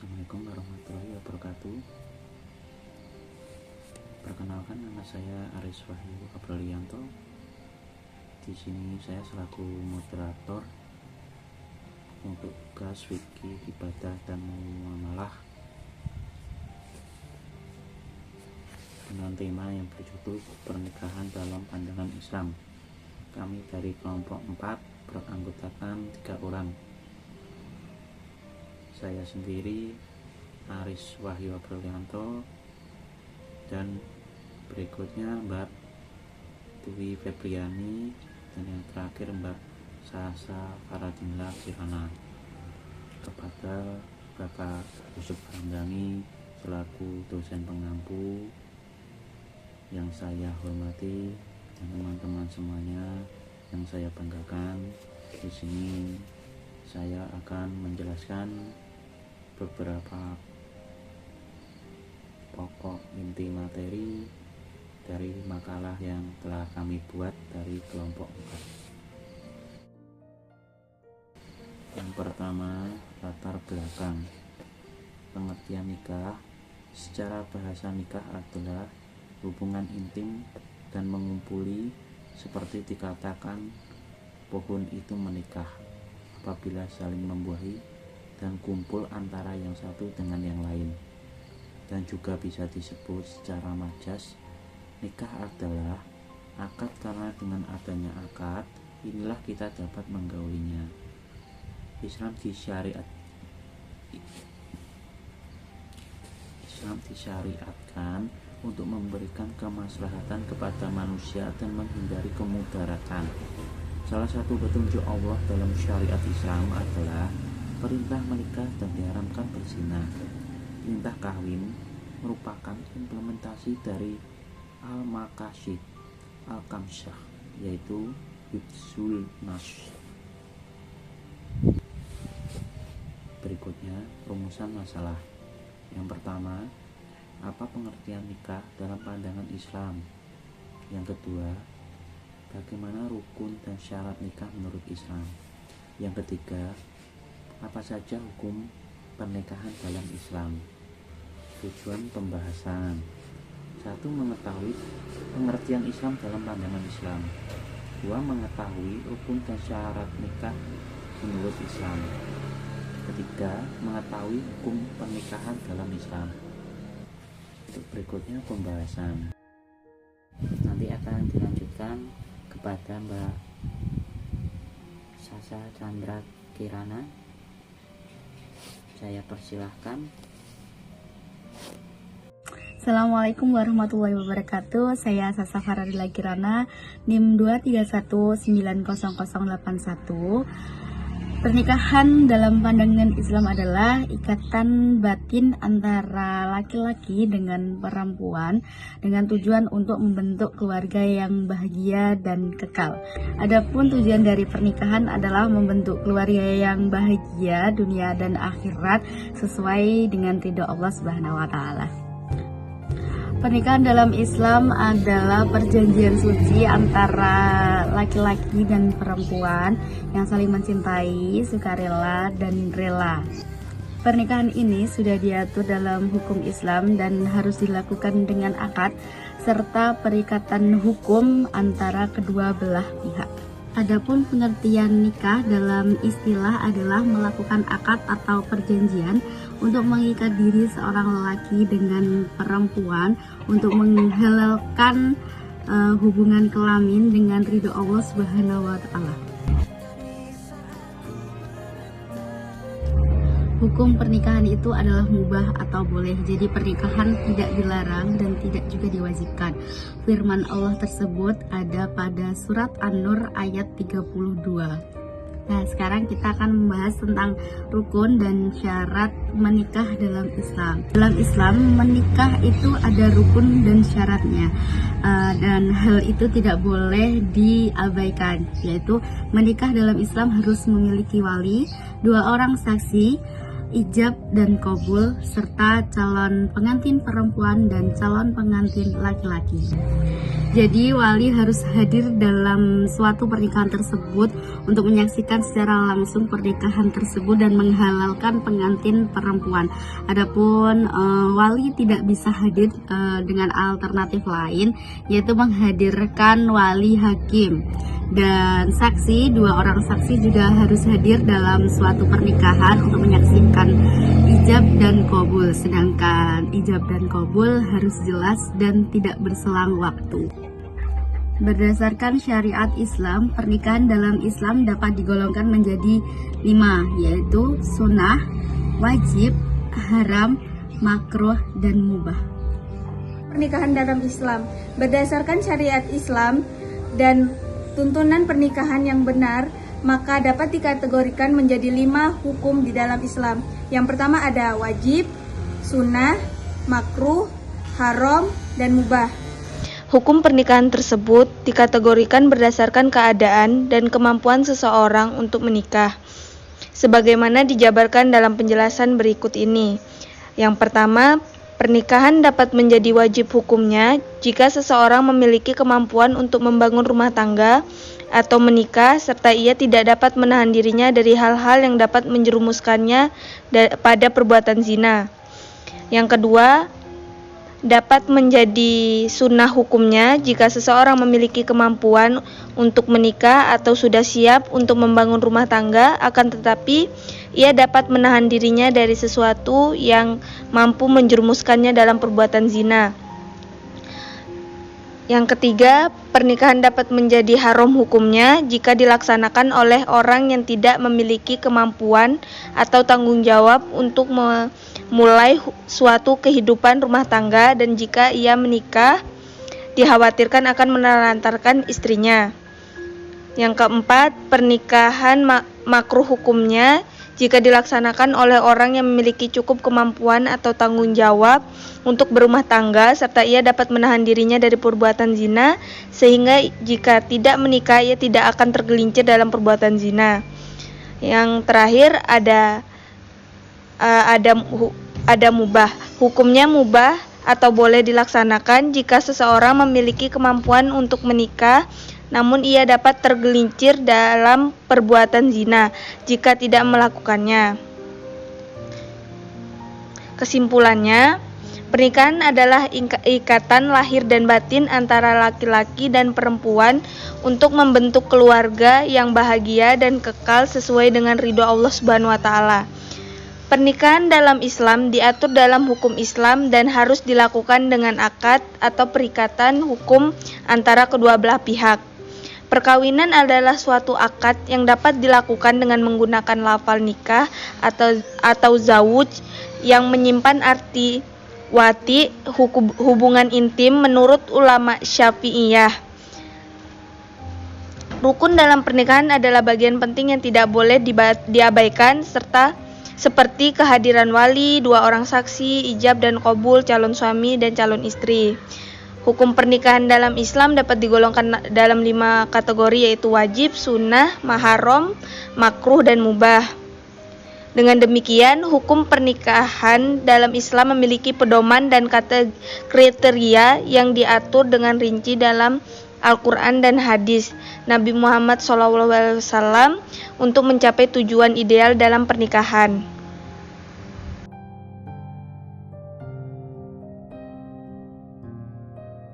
Assalamualaikum warahmatullahi wabarakatuh. Perkenalkan, nama saya Aris Wahyu Abralianto. Di sini saya selaku moderator untuk tugas fikih, ibadah dan muamalah dengan tema yang berjudul pernikahan dalam pandangan Islam. Kami dari kelompok 4 beranggotakan 3 orang. Saya sendiri Aris Wahyu Abralianto, dan berikutnya Mbak Dwi Febriani, dan yang terakhir Mbak Sasa Faradinla Kirana. Kepada Bapak Yusuf Hamdani selaku dosen pengampu yang saya hormati, dan teman-teman semuanya yang saya banggakan, di sini saya akan menjelaskan beberapa pokok inti materi dari makalah yang telah kami buat dari kelompok 4. Yang pertama, latar belakang. Pengertian nikah. Secara bahasa, nikah adalah hubungan intim dan mengumpuli, seperti dikatakan pohon itu menikah apabila saling membuahi dan kumpul antara yang satu dengan yang lain. Dan juga bisa disebut secara majas, nikah adalah akad, karena dengan adanya akad inilah kita dapat menggaulinya. Islam disyariatkan untuk memberikan kemaslahatan kepada manusia dan menghindari kemudaratan. Salah satu petunjuk Allah dalam syariat Islam adalah perintah menikah dan diharamkan berzina. Perintah kawin merupakan implementasi dari al-maqasid al-kamsyah, yaitu hifzul nas. Berikutnya, rumusan masalah. Yang pertama, apa pengertian nikah dalam pandangan Islam? Yang kedua, bagaimana rukun dan syarat nikah menurut Islam? Yang ketiga, apa saja hukum pernikahan dalam Islam? Tujuan pembahasan: 1. Mengetahui pengertian Islam dalam pandangan Islam. 2. Mengetahui rukun dan syarat nikah menurut Islam. Ketiga, mengetahui hukum pernikahan dalam Islam. Untuk berikutnya pembahasan nanti akan dilanjutkan kepada Mbak Sasa Chandra Kirana. Saya persilahkan. Assalamualaikum warahmatullahi wabarakatuh. Saya Sasa Faradinla Kirana, NIM 231900081. Pernikahan dalam pandangan Islam adalah ikatan batin antara laki-laki dengan perempuan dengan tujuan untuk membentuk keluarga yang bahagia dan kekal. Adapun tujuan dari pernikahan adalah membentuk keluarga yang bahagia dunia dan akhirat sesuai dengan ridho Allah Subhanahu wa taala. Pernikahan dalam Islam adalah perjanjian suci antara laki-laki dan perempuan yang saling mencintai, sukarela, dan rela. Pernikahan ini sudah diatur dalam hukum Islam dan harus dilakukan dengan akad serta perikatan hukum antara kedua belah pihak. Adapun pengertian nikah dalam istilah adalah melakukan akad atau perjanjian untuk mengikat diri seorang lelaki dengan perempuan untuk menghalalkan hubungan kelamin dengan ridho Allah Subhanahu wa taala. Hukum pernikahan itu adalah mubah atau boleh, jadi pernikahan tidak dilarang dan tidak juga diwajibkan. Firman Allah tersebut ada pada surat An-Nur ayat 32. Nah, sekarang kita akan membahas tentang rukun dan syarat menikah dalam Islam. Dalam Islam, menikah itu ada rukun dan syaratnya, dan hal itu tidak boleh diabaikan, yaitu menikah dalam Islam harus memiliki wali, 2 orang saksi, ijab dan qabul, serta calon pengantin perempuan dan calon pengantin laki-laki. Jadi wali harus hadir dalam suatu pernikahan tersebut untuk menyaksikan secara langsung pernikahan tersebut dan menghalalkan pengantin perempuan. Adapun wali tidak bisa hadir dengan alternatif lain, yaitu menghadirkan wali hakim. Dan saksi, 2 orang saksi juga harus hadir dalam suatu pernikahan untuk menyaksikan ijab dan qabul. Sedangkan ijab dan qabul harus jelas dan tidak berselang waktu. Berdasarkan syariat Islam, pernikahan dalam Islam dapat digolongkan menjadi 5, yaitu sunnah, wajib, haram, makruh, dan mubah. Pernikahan dalam Islam berdasarkan syariat Islam dan tuntunan pernikahan yang benar, maka dapat dikategorikan menjadi 5 hukum di dalam Islam. Yang pertama ada wajib, sunnah, makruh, haram, dan mubah. Hukum pernikahan tersebut dikategorikan berdasarkan keadaan dan kemampuan seseorang untuk menikah, sebagaimana dijabarkan dalam penjelasan berikut ini. Yang pertama, pernikahan dapat menjadi wajib hukumnya jika seseorang memiliki kemampuan untuk membangun rumah tangga atau menikah, serta ia tidak dapat menahan dirinya dari hal-hal yang dapat menjerumuskannya pada perbuatan zina. Yang kedua, dapat menjadi sunnah hukumnya jika seseorang memiliki kemampuan untuk menikah atau sudah siap untuk membangun rumah tangga, akan tetapi ia dapat menahan dirinya dari sesuatu yang mampu menjerumuskannya dalam perbuatan zina. Yang ketiga, pernikahan dapat menjadi haram hukumnya jika dilaksanakan oleh orang yang tidak memiliki kemampuan atau tanggung jawab untuk memulai suatu kehidupan rumah tangga, dan jika ia menikah dikhawatirkan akan menelantarkan istrinya. Yang keempat, pernikahan makruh hukumnya jika dilaksanakan oleh orang yang memiliki cukup kemampuan atau tanggung jawab untuk berumah tangga, serta ia dapat menahan dirinya dari perbuatan zina, sehingga jika tidak menikah ia tidak akan tergelincir dalam perbuatan zina. Yang terakhir ada mubah. Hukumnya mubah atau boleh dilaksanakan jika seseorang memiliki kemampuan untuk menikah, namun ia dapat tergelincir dalam perbuatan zina jika tidak melakukannya. Kesimpulannya, pernikahan adalah ikatan lahir dan batin antara laki-laki dan perempuan untuk membentuk keluarga yang bahagia dan kekal sesuai dengan ridho Allah Subhanahu wa taala. Pernikahan dalam Islam diatur dalam hukum Islam dan harus dilakukan dengan akad atau perikatan hukum antara kedua belah pihak. Perkawinan adalah suatu akad yang dapat dilakukan dengan menggunakan lafal nikah atau zawuj yang menyimpan arti wati, hubungan intim menurut ulama Syafi'iyah. Rukun dalam pernikahan adalah bagian penting yang tidak boleh diabaikan, serta seperti kehadiran wali, 2 orang saksi, ijab dan qabul, calon suami dan calon istri. Hukum pernikahan dalam Islam dapat digolongkan dalam 5 kategori, yaitu wajib, sunnah, haram, makruh, dan mubah. Dengan demikian, hukum pernikahan dalam Islam memiliki pedoman dan kriteria yang diatur dengan rinci dalam Al-Quran dan hadis Nabi Muhammad SAW untuk mencapai tujuan ideal dalam pernikahan.